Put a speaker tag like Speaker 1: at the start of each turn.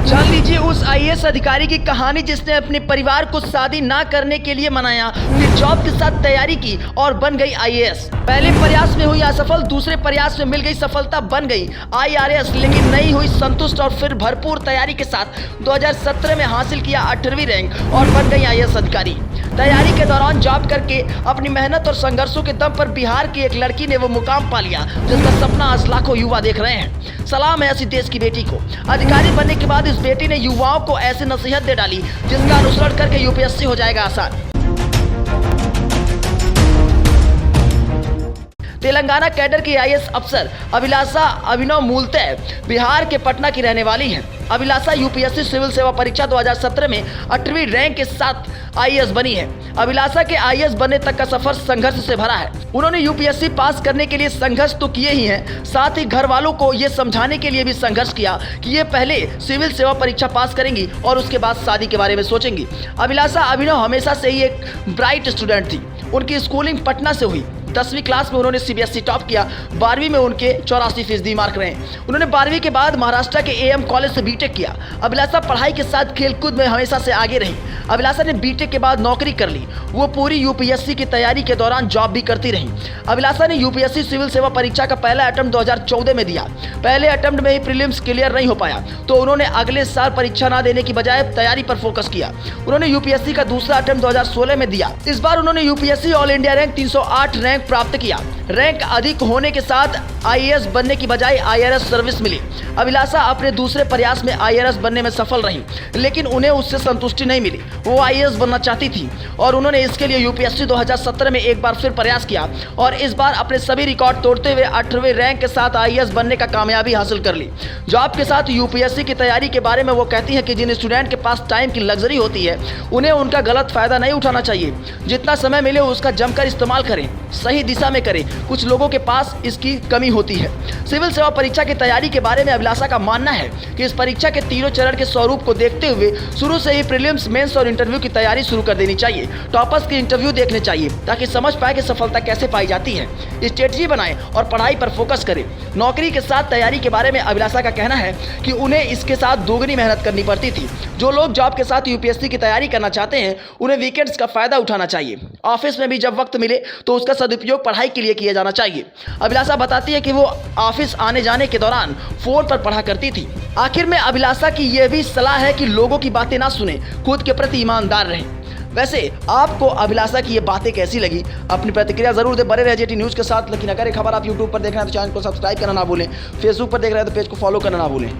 Speaker 1: जान लीजिए उस आईएएस अधिकारी की कहानी जिसने अपने परिवार को शादी ना करने के लिए मनाया, फिर जॉब के साथ तैयारी की और बन गई आईएएस। पहले प्रयास में हुई असफल, दूसरे प्रयास में मिल गई सफलता, बन गई आईआरएस, लेकिन नहीं हुई संतुष्ट और फिर भरपूर तैयारी के साथ 2017 में हासिल किया 8वीं रैंक और बन गई आईएएस अधिकारी। तैयारी के दौरान जॉब करके अपनी मेहनत और संघर्षों के दम पर बिहार की एक लड़की ने वो मुकाम पा लिया जिसका सपना आज लाखों युवा देख रहे हैं। सलाम है ऐसी देश की बेटी को। अधिकारी बनने के बाद इस बेटी ने युवाओं को ऐसी नसीहत दे डाली जिसका अनुसरण करके यूपीएससी हो जाएगा आसान। तेलंगाना कैडर की आईएएस अफसर अभिलाषा अभिनव मूलतः बिहार के पटना की रहने वाली हैं। अभिलाषा यूपीएससी सिविल सेवा परीक्षा 2017 में 8वीं रैंक के साथ आईएएस बनी है। अभिलाषा के आईएएस बनने तक का सफर संघर्ष से भरा है। उन्होंने यूपीएससी पास करने के लिए संघर्ष तो किए ही हैं, साथ ही घर वालों को ये समझाने के लिए भी संघर्ष किया कि ये पहले सिविल सेवा परीक्षा पास करेंगी और उसके बाद शादी के बारे में सोचेंगी। अभिलाषा अभिनव हमेशा से ही एक ब्राइट स्टूडेंट थी। उनकी स्कूलिंग पटना से हुई। 10वीं क्लास में उन्होंने सीबीएसई टॉप किया। 12वीं में उनके 84% मार्क रहे। उन्होंने 12वीं के बाद महाराष्ट्र के एएम कॉलेज से बीटेक किया। अभिलाषा पढ़ाई के साथ खेलकूद में हमेशा से आगे रही। अभिलाषा ने बीटेक के बाद नौकरी कर ली। वो पूरी यूपीएससी की तैयारी के दौरान जॉब भी करती रही। अभिलाषा ने यूपीएससी सिविल सेवा परीक्षा का पहला अटेम्प्ट 2014 में दिया। पहले अटेम्प्ट में ही प्रीलिम्स क्लियर नहीं हो पाया तो उन्होंने अगले साल परीक्षा न देने की बजाय तैयारी पर फोकस किया। उन्होंने यूपीएससी का दूसरा अटेम्प्ट 2016 में दिया। इस बार उन्होंने UPSC all India rank 308 rank प्राप्त किया। रैंक अधिक होने के साथ आईएएस बनने की बजाय आईआरएस सर्विस मिली। अभिलाषा अपने दूसरे प्रयास में आईआरएस बनने में सफल रही, लेकिन उन्हें उससे संतुष्टि नहीं मिली। वो आईएएस बनना चाहती थी और उन्होंने इसके लिए यूपीएससी 2017 में एक बार फिर प्रयास किया और इस बार अपने सभी रिकॉर्ड तोड़ते हुए 8वीं रैंक के साथ आईएएस बनने का कामयाबी हासिल कर ली। जॉब के साथ यूपीएससी की तैयारी के बारे में वो कहती है कि जिन स्टूडेंट के पास टाइम की लग्जरी होती है उन्हें उनका गलत फायदा नहीं उठाना चाहिए। जितना समय मिले उसका जमकर इस्तेमाल करें, सही दिशा में करें। कुछ लोगों के पास इसकी कमी होती है। सिविल सेवा परीक्षा की तैयारी के बारे में अभिलाषा का मानना है कि इस परीक्षा के तीनों चरण के स्वरूप को देखते हुए शुरू से ही प्रीलिम्स, मेंस और इंटरव्यू की तैयारी शुरू कर देनी चाहिए। टॉपर्स के इंटरव्यू देखने चाहिए ताकि समझ पाए कि सफलता कैसे पाई जाती है। स्ट्रेटजी बनाएं और पढ़ाई पर फोकस करें। नौकरी के साथ तैयारी के बारे में अभिलाषा का कहना है कि उन्हें इसके साथ दोगुनी मेहनत करनी पड़ती थी। जो लोग जॉब के साथ यूपीएससी की तैयारी करना चाहते हैं उन्हें वीकेंड्स का फायदा उठाना चाहिए। ऑफिस में भी जब वक्त मिले तो उसका सदुपयोग पढ़ाई के लिए किया जाना चाहिए। अभिलाषा बताती है कि वो ऑफिस आने जाने के दौरान फोन पर पढ़ा करती थी। आखिर में अभिलाषा की यह भी सलाह है कि लोगों की बातें ना सुने, खुद के प्रति ईमानदार रहें। वैसे आपको अभिलाषा की ये बातें कैसी लगी? अपनी प्रतिक्रिया जरूर दें। बने रहे जेटी न्यूज़ के साथ। लेकिन अगर ये खबर आप यूट्यूब पर देख रहे हैं तो चैनल को सब्सक्राइब करना ना भूलें। फेसबुक पर देख रहे हैं तो पेज को फॉलो करना ना भूलें।